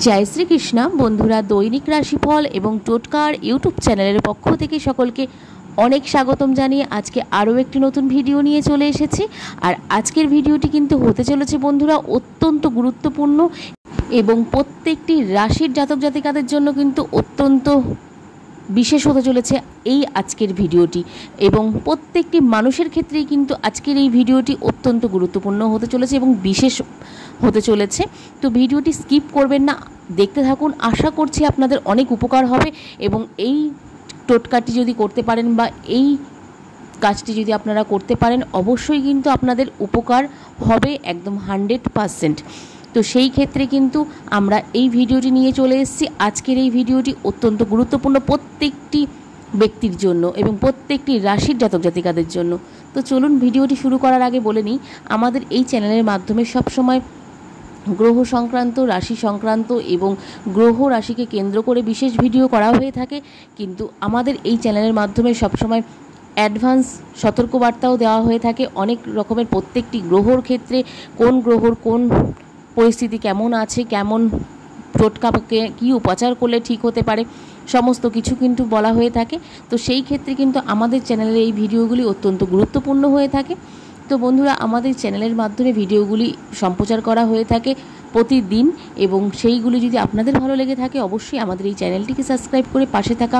जय श्री कृष्ण बंधुरा दैनिक राशिफल एवं टोटकार यूट्यूब चैनल पक्ष থেকে সকলকে অনেক স্বাগতম জানিয়ে আজকে আরও একটি নতুন ভিডিও নিয়ে চলে এসেছি। আর আজকের ভিডিওটি কিন্তু হতে চলেছে বন্ধুরা অত্যন্ত গুরুত্বপূর্ণ এবং প্রত্যেকটি রাশির জাতক জাতিকাদের জন্য কিন্তু অত্যন্ত বিশেষ হতে চলেছে এই আজকের ভিডিওটি এবং প্রত্যেকটি মানুষের ক্ষেত্রেই কিন্তু আজকের এই ভিডিওটি অত্যন্ত গুরুত্বপূর্ণ হতে চলেছে এবং বিশেষ হতে চলেছে। তো ভিডিওটি স্কিপ করবেন না, দেখতে থাকুন। আশা করছি আপনাদের অনেক উপকার হবে এবং এই টোটকাটি যদি করতে পারেন বা এই কাজটি যদি আপনারা করতে পারেন অবশ্যই কিন্তু আপনাদের উপকার হবে একদম 100%। তো সেই ক্ষেত্রে কিন্তু আমরা এই ভিডিওটি নিয়ে চলে এসেছি। আজকের এই ভিডিওটি অত্যন্ত গুরুত্বপূর্ণ প্রত্যেকটি ব্যক্তির জন্য এবং প্রত্যেকটি রাশির জাতক জাতিকাদের জন্য। তো চলুন ভিডিওটি শুরু করার আগে বলে নিই, আমাদের এই চ্যানেলের মাধ্যমে সবসময় গ্রহ সংক্রান্ত, রাশি সংক্রান্ত এবং গ্রহ রাশিকে কেন্দ্র করে বিশেষ ভিডিও করা হয়ে থাকে, কিন্তু আমাদের এই চ্যানেলের মাধ্যমে সবসময় অ্যাডভান্স সতর্কবার্তাও দেওয়া হয়ে থাকে অনেক রকমের। প্রত্যেকটি গ্রহর ক্ষেত্রে কোন গ্রহর কোন পরিস্থিতি কেমন আছে, কেমন টোটকাকে কী উপাচার করলে ঠিক হতে পারে, সমস্ত কিছু কিন্তু বলা হয়ে থাকে। তো সেই ক্ষেত্রে কিন্তু আমাদের চ্যানেলের এই ভিডিওগুলি অত্যন্ত গুরুত্বপূর্ণ হয়ে থাকে। তো বন্ধুরা, আমাদের চ্যানেলের মাধ্যমে ভিডিওগুলি সম্প্রচার করা হয়ে থাকে প্রতিদিন এবং সেইগুলি যদি আপনাদের ভালো লেগে থাকে অবশ্যই আমাদের এই চ্যানেলটিকে সাবস্ক্রাইব করে পাশে থাকা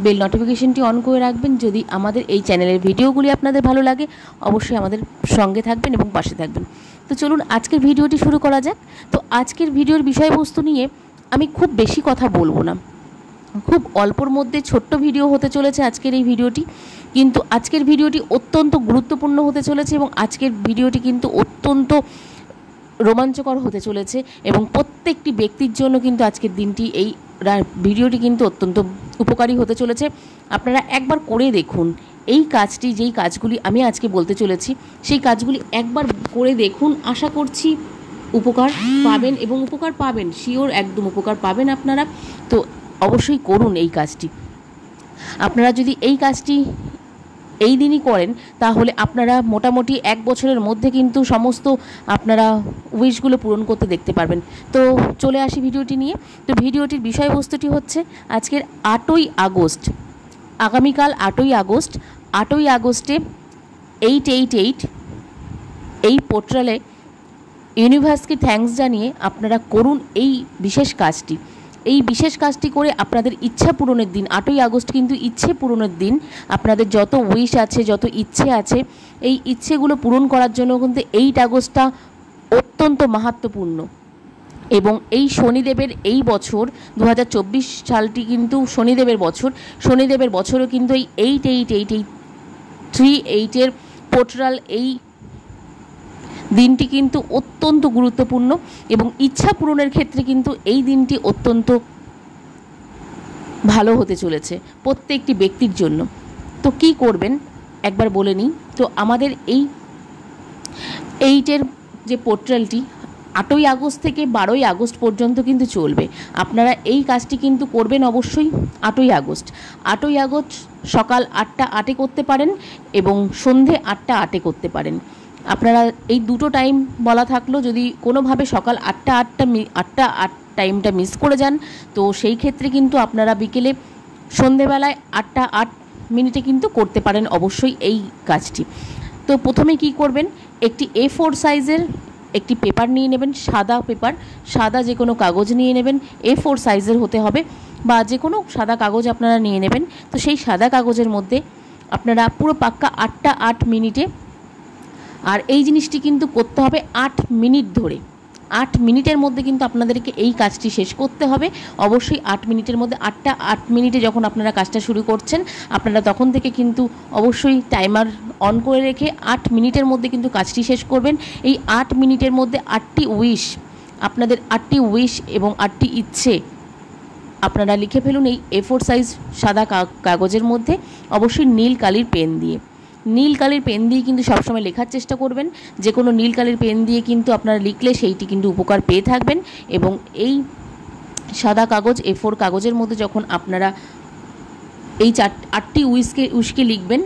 বেল নোটিফিকেশনটি অন করে রাখবেন। যদি আমাদের এই চ্যানেলের ভিডিওগুলি আপনাদের ভালো লাগে অবশ্যই আমাদের সঙ্গে থাকবেন এবং পাশে থাকবেন। তো চলুন আজকের ভিডিওটি শুরু করা যাক। তো আজকের ভিডিওর বিষয়বস্তু নিয়ে আমি খুব বেশি কথা বলবো না, খুব অল্পর মধ্যে ছোট্ট ভিডিও হতে চলেছে আজকের এই ভিডিওটি, কিন্তু আজকের ভিডিওটি অত্যন্ত গুরুত্বপূর্ণ হতে চলেছে এবং আজকের ভিডিওটি কিন্তু অত্যন্ত রোমাঞ্চকর হতে চলেছে এবং প্রত্যেকটি ব্যক্তির জন্য কিন্তু আজকের দিনটি এই ভিডিওটি কিন্তু অত্যন্ত উপকারী হতে চলেছে। আপনারা একবার করে দেখুন এই কাজটি, যেই কাজগুলি আমি আজকে বলতে চলেছি সেই কাজগুলি একবার করে দেখুন। আশা করছি উপকার পাবেন এবং উপকার পাবেন, শিওর একদম উপকার পাবেন আপনারা। তো অবশ্যই করুন এই কাজটি। আপনারা যদি এই কাজটি এই দিনই করেন তাহলে আপনারা মোটামুটি 1 বছরের মধ্যে কিন্তু সমস্ত আপনারা উইশগুলো পূরণ করতে দেখতে পারবেন। তো চলে আসি ভিডিওটি নিয়ে। তো ভিডিওটির বিষয়বস্তুটি হচ্ছে আজকের 8ই আগস্ট, আগামীকাল 8ই আগস্ট, 8ই আগস্টে 888 এই পোর্টালে ইউনিভার্সকে থ্যাঙ্কস জানিয়ে আপনারা করুন এই বিশেষ কাজটি। এই বিশেষ কাজটি করে আপনাদের ইচ্ছা পূরণের দিন 8ই আগস্ট কিন্তু ইচ্ছে পূরণের দিন। আপনাদের যত উইশ আছে, যত ইচ্ছে আছে, এই ইচ্ছেগুলো পূরণ করার জন্য কিন্তু 8 আগস্টটা অত্যন্ত মাহাত্ম্যপূর্ণ। এবং এই শনিদেবের এই বছর 2024 সালটি কিন্তু শনিদেবের বছর, শনিদেবের বছরও কিন্তু এই 888 পোর্টাল এই দিনটি কিন্তু অত্যন্ত গুরুত্বপূর্ণ এবং ইচ্ছা পূরণের ক্ষেত্রে কিন্তু এই দিনটি অত্যন্ত ভালো হতে চলেছে প্রত্যেকটি ব্যক্তির জন্য। তো কি করবেন একবার বলে নিই। তো আমাদের এই 8 যে পোর্টালটি 8ই আগস্ট থেকে 12ই আগস্ট পর্যন্ত কিন্তু চলবে। আপনারা এই কাজটি কিন্তু করবেন অবশ্যই 8ই আগস্ট। 8ই আগস্ট সকাল 8টা 8 করতে পারেন এবং সন্ধে 8টা 8 করতে পারেন। আপনারা এই দুটো টাইম বলা থাকলো, যদি কোনোভাবে সকাল 8টা 8 টাইমটা মিস করে যান তো সেই ক্ষেত্রে কিন্তু আপনারা বিকেলে সন্ধেবেলায় 8টা 8 কিন্তু করতে পারেন অবশ্যই এই কাজটি। তো প্রথমে কি করবেন, একটি A4 সাইজের একটি পেপার নিয়ে নেবেন, সাদা পেপার, সাদা যে কোনো কাগজ নিয়ে নেবেন, A4 সাইজের হতে হবে বা যে কোনো সাদা কাগজ আপনারা নিয়ে নেবেন। তো সেই সাদা কাগজের মধ্যে আপনারা পুরো পাক্কা 8টা 8 আর এই জিনিসটি কিন্তু করতে হবে 8 মিনিট ধরে। 8 মিনিটের মধ্যে কিন্তু আপনাদেরকে এই কাজটি শেষ করতে হবে অবশ্যই 8 মিনিটের মধ্যে। 8টা 8 যখন আপনারা কাজটা শুরু করছেন আপনারা তখন থেকে কিন্তু অবশ্যই টাইমার অন করে রেখে 8 মিনিটের মধ্যে কিন্তু কাজটি শেষ করবেন। এই 8 মিনিটের মধ্যে 8টি উইশ, আপনাদের 8টি উইশ এবং 8টি ইচ্ছে আপনারা লিখে ফেলুন এই A4 সাইজ সাদা কাগজের মধ্যে, অবশ্যই নীল কালির পেন দিয়ে। নীল কালির পেন দিয়ে কিন্তু সবসময় লেখার চেষ্টা করবেন। যে কোনো নীল কালির পেন দিয়ে কিন্তু আপনারা লিখলে সেইটি কিন্তু উপকার পেয়ে থাকবেন। এবং এই সাদা কাগজ A4 কাগজের মধ্যে যখন আপনারা এই 8টি উইশকে লিখবেন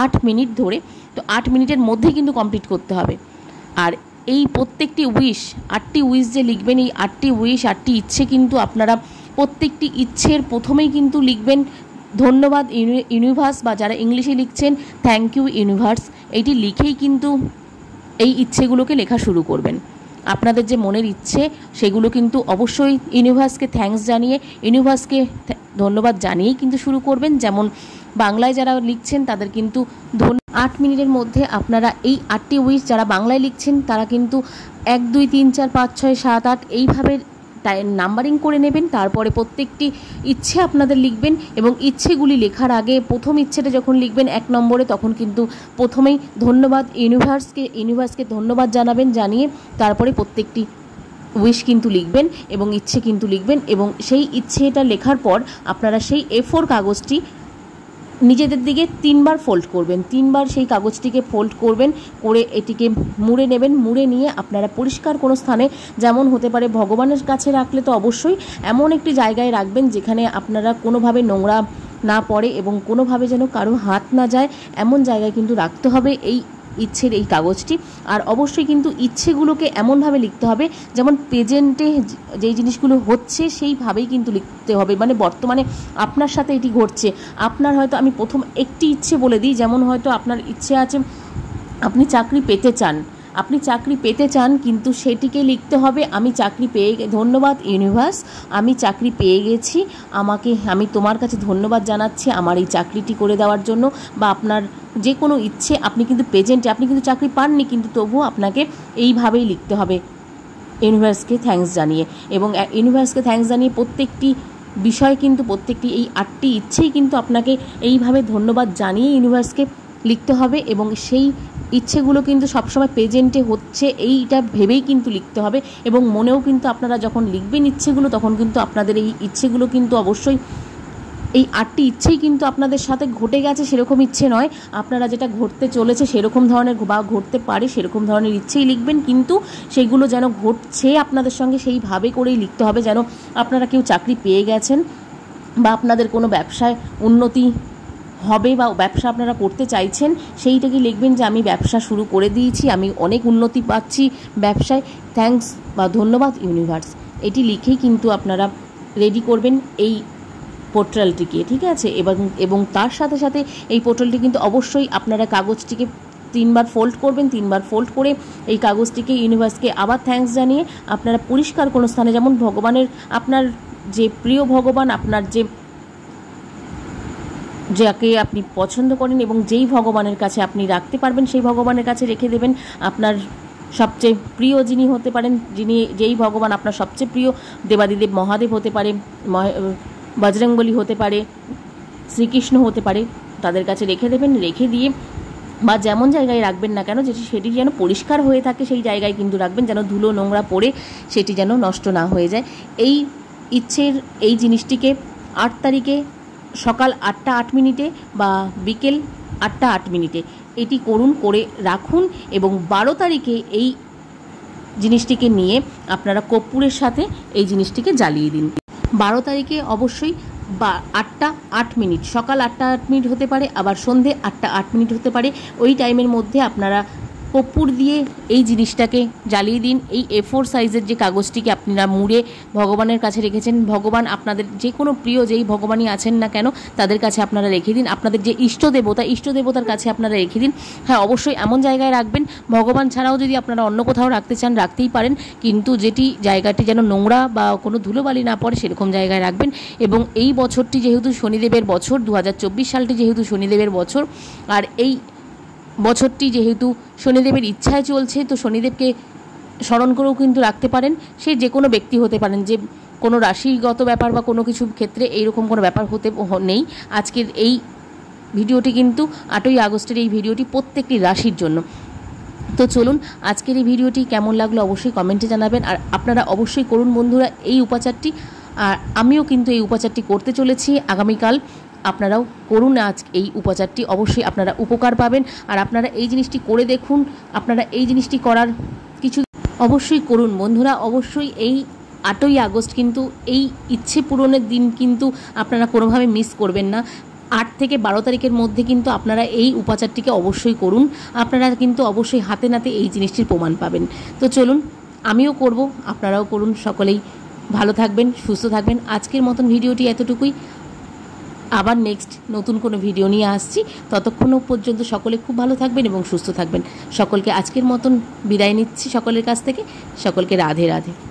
8 মিনিট ধরে, তো 8 মিনিটের মধ্যে কিন্তু কমপ্লিট করতে হবে। আর এই প্রত্যেকটি উইশ, 8টি উইশ যে লিখবেন, এই 8টি উইশ, 8টি ইচ্ছে কিন্তু আপনারা প্রত্যেকটি ইচ্ছের প্রথমেই কিন্তু লিখবেন ধন্যবাদ ইউনিভার্স, বা যারা ইংলিশে লিখছেন থ্যাংক ইউ ইউনিভার্স। এইটি লিখেই কিন্তু এই ইচ্ছেগুলোকে লেখা শুরু করবেন। আপনাদের যে মনের ইচ্ছে সেগুলো কিন্তু অবশ্যই ইউনিভার্সকে থ্যাঙ্কস জানিয়ে, ইউনিভার্সকে ধন্যবাদ জানিয়েই কিন্তু শুরু করবেন। যেমন বাংলায় যারা লিখছেন তাদের কিন্তু 8 মিনিটের মধ্যে আপনারা এই 8টি উইশ, যারা বাংলায় লিখছেন তারা কিন্তু 1 2 3 4 5 6 7 8 এইভাবে নাম্বারিং করে নেবেন। তারপরে প্রত্যেকটি ইচ্ছে আপনাদের লিখবেন এবং ইচ্ছেগুলি লেখার আগে প্রথম ইচ্ছেটা যখন লিখবেন 1 নম্বরে, তখন কিন্তু প্রথমেই ধন্যবাদ ইউনিভার্সকে ধন্যবাদ জানাবেন, জানিয়ে তারপরে প্রত্যেকটি উইশ কিন্তু লিখবেন এবং ইচ্ছে কিন্তু লিখবেন। এবং সেই ইচ্ছেটা লেখার পর আপনারা সেই A4 কাগজটি নিজেদের দিকে 3 বার ফোল্ড করবেন, 3 বার সেই কাগজটিকে ফোল্ড করবেন, করে এটিকে মুড়ে নেবেন। মুড়ে নিয়ে আপনারা পরিষ্কার কোনো স্থানে, যেমন হতে পারে ভগবানের কাছে রাখলে তো অবশ্যই এমন একটি জায়গায় রাখবেন যেখানে আপনারা কোনোভাবে নোংরা না পড়ে এবং কোনোভাবে যেন কারো হাত না যায়, এমন জায়গায় কিন্তু রাখতে হবে এই ইচ্ছের এই কাগজটি। আর অবশ্যই কিন্তু ইচ্ছেগুলোকে এমনভাবে লিখতে হবে যেমন প্রেজেন্টে যেই জিনিসগুলো হচ্ছে সেইভাবেই কিন্তু লিখতে হবে, মানে বর্তমানে আপনার সাথে এটি ঘটছে। আপনার হয়তো, আমি প্রথম একটি ইচ্ছে বলে দিই, যেমন হয়তো আপনার ইচ্ছে আছে আপনি চাকরি পেতে চান, কিন্তু সেটিকে লিখতে হবে আমি চাকরি পেয়ে, ধন্যবাদ ইউনিভার্স, আমি চাকরি পেয়ে গেছি, আমি তোমার কাছে ধন্যবাদ জানাচ্ছি আমার এই চাকরিটি করে দেওয়ার জন্য। বা আপনার যে কোনো ইচ্ছে, আপনি কিন্তু প্রেজেন্টে, আপনি কিন্তু চাকরি পাননি, কিন্তু তবুও আপনাকে এইভাবেই লিখতে হবে ইউনিভার্সকে থ্যাঙ্কস জানিয়ে। এবং ইউনিভার্সকে থ্যাঙ্কস জানিয়ে প্রত্যেকটি বিষয় কিন্তু, প্রত্যেকটি এই 8টি ইচ্ছেই কিন্তু আপনাকে এইভাবে ধন্যবাদ জানিয়ে ইউনিভার্সকে লিখতে হবে। এবং সেই ইচ্ছেগুলো কিন্তু সবসময় প্রেজেন্টে হচ্ছে এইটা ভেবেই কিন্তু লিখতে হবে। এবং মনেও কিন্তু আপনারা যখন লিখবেন ইচ্ছেগুলো, তখন কিন্তু আপনাদের এই ইচ্ছেগুলো কিন্তু অবশ্যই এই 8টি ইচ্ছেই কিন্তু আপনাদের সাথে ঘটে গেছে সেরকম ইচ্ছে নয়, আপনারা যেটা ঘটতে চলেছে সেরকম ধরনের বা ঘটতে পারে সেরকম ধরনের ইচ্ছেই লিখবেন, কিন্তু সেগুলো যেন ঘটছে আপনাদের সঙ্গে সেইভাবে করেই লিখতে হবে। যেন আপনারা কেউ চাকরি পেয়ে গেছেন, বা আপনাদের কোনো ব্যবসায় উন্নতি হবে, বা ব্যবসা আপনারা করতে চাইছেন, সেইটাকে লিখবেন যে আমি ব্যবসা শুরু করে দিয়েছি, আমি অনেক উন্নতি পাচ্ছি ব্যবসায়, থ্যাঙ্কস বা ধন্যবাদ ইউনিভার্স। এটি লিখেই কিন্তু আপনারা রেডি করবেন এই পোর্টালটিকে, ঠিক আছে। এবং তার সাথে সাথে এই পোর্টালটি কিন্তু অবশ্যই আপনারা কাগজটিকে 3 বার ফোল্ড করবেন, 3 বার ফোল্ড করে এই কাগজটিকে ইউনিভার্সকে আবার থ্যাঙ্কস জানিয়ে আপনারা পরিষ্কার কোনো স্থানে, যেমন ভগবানের, আপনার যে প্রিয় ভগবান, আপনার যাকে আপনি পছন্দ করেন এবং যেই ভগবানের কাছে আপনি রাখতে পারবেন সেই ভগবানের কাছে রেখে দেবেন। আপনার সবচেয়ে প্রিয় যিনি হতে পারেন, যেই ভগবান আপনার সবচেয়ে প্রিয়, দেবাদিদেব মহাদেব হতে পারে, বজরংবলী হতে পারে, শ্রীকৃষ্ণ হতে পারে, তাদের কাছে রেখে দেবেন। রেখে দিয়ে বা যেমন জায়গায় রাখবেন না কেন, সেটি যেন পরিষ্কার হয়ে থাকে সেই জায়গায় কিন্তু রাখবেন, যেন ধুলো নোংরা পড়ে সেটি যেন নষ্ট না হয়ে যায়। এই ইচ্ছের এই জিনিসটিকে 8 তারিখে সকাল 8টা 8 মিনিটে বা বিকেল 8টা 8 মিনিটে এটি করুন, করে রাখুন। এবং 12 তারিখে এই জিনিসটিকে নিয়ে আপনারা কর্পূরের সাথে এই জিনিসটিকে জ্বালিয়ে দিন। 12 তারিখে অবশ্যই 8টা 8 মিনিট, সকাল 8টা 8 মিনিট হতে পারে, আবার সন্ধে 8টা 8 মিনিট হতে পারে, ওই টাইমের মধ্যে আপনারা কর্পূর দিয়ে এই জিনিসটাকে জ্বালিয়ে দিন। এই A4 সাইজের যে কাগজটিকে আপনারা মুড়ে ভগবানের কাছে রেখেছেন, ভগবান আপনাদের যে কোনো প্রিয় যেই ভগবানই আছেন না কেন তাদের কাছে আপনারা রেখে দিন। আপনাদের যে ইষ্টদেবতার কাছে আপনারা রেখে দিন। হ্যাঁ, অবশ্যই এমন জায়গায় রাখবেন, ভগবান ছাড়াও যদি আপনারা অন্য কোথাও রাখতে চান রাখতেই পারেন, কিন্তু জায়গাটি যেন নোংরা বা কোনো ধুলোবালি না পড়ে সেরকম জায়গায় রাখবেন। এবং এই বছরটি যেহেতু শনিদেবের বছর, 2024 সালটি যেহেতু শনিদেবের বছর, আর এই বছরটি যেহেতু শনিদেবের ইচ্ছায় চলছে, তো শনিদেবকে স্মরণ করেও কিন্তু রাখতে পারেন। সে যে কোনো ব্যক্তি হতে পারেন, যে কোনো রাশিগত ব্যাপার বা কোনো কিছু ক্ষেত্রে এইরকম কোনো ব্যাপার হতে নেই। আজকের এই ভিডিওটি কিন্তু 8ই আগস্টের এই ভিডিওটি প্রত্যেকটি রাশির জন্য। তো চলুন, আজকের এই ভিডিওটি কেমন লাগলো অবশ্যই কমেন্টে জানাবেন। আর আপনারা অবশ্যই করুন বন্ধুরা এই উপাচারটি, আর আমিও কিন্তু এই উপাচারটি করতে চলেছি আগামীকাল। আপনারাও করুন আজ এই উপাচারটি, অবশ্যই আপনারা উপকার পাবেন। আর আপনারা এই জিনিসটি করে দেখুন, আপনারা এই জিনিসটি করার কিছু অবশ্যই করুন বন্ধুরা। অবশ্যই এই 8ই আগস্ট কিন্তু এই ইচ্ছে পূরণের দিন কিন্তু আপনারা কোনোভাবে মিস করবেন না। 8 থেকে 12 তারিখের মধ্যে কিন্তু আপনারা এই উপাচারটিকে অবশ্যই করুন। আপনারা কিন্তু অবশ্যই হাতে নাতে এই জিনিসটির প্রমাণ পাবেন। তো চলুন, আমিও করব, আপনারাও করুন। সকলেই ভালো থাকবেন, সুস্থ থাকবেন। আজকের মতন ভিডিওটি এতটুকুই। আবার নেক্সট নতুন কোনো ভিডিও নিয়ে আসছি। ততক্ষণও পর্যন্ত সকলে খুব ভালো থাকবেন এবং সুস্থ থাকবেন। সকলকে আজকের মতন বিদায় নিচ্ছি সকলের কাছ থেকে। সকলকে রাধে রাধে।